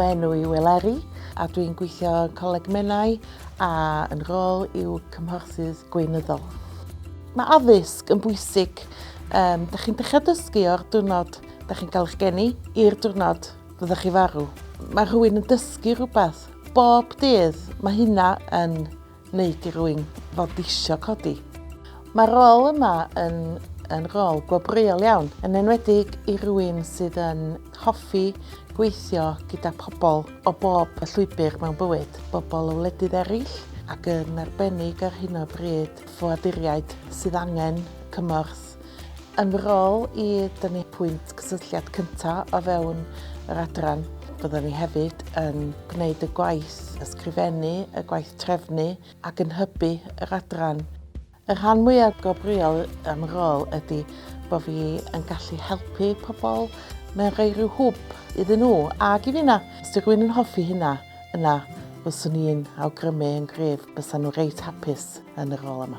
Fy enw yw Eleri a dwi'n gweithio yn Coleg Menai a yn rôl yw cymhorthydd gweinyddol. Mae addysg yn bwysig. Da chi'n dechrau dysgu o'r diwrnod da chi'n cael eich geni i'r diwrnod fyddwch chi farw. Mae rhywun yn dysgu rhywbeth bob dydd. Mae hynna yn wneud i rhywun fod isio codi. Mae'r rôl yma yn rôl gwobrwyol iawn, yn enwedig i rhywun sydd yn hoffi gweithio gyda pobl o bob llwybr mewn bywyd, bobl o wledydd eraill, ac yn arbennig ar hyn o bryd ffoaduriaid sydd angen cymorth. Yn fy rôl i dynnu pwynt cysylltiad cyntaf o fewn yr adran. Byddwn ni hefyd yn gwneud y gwaith ysgrifennu, y gwaith trefnu ac yn hybu yr adran. Y rhan mwyaf gwobrwyol am y rôl ydy bod fi yn gallu helpu pobl mewn rhoi rhyw hwb iddyn nhw ac i fi yna. Os ydy rhywun yn hoffi hynna, yna fyswn i'n awgrymu yn gryf bysan nhw reit hapus yn y rôl yma.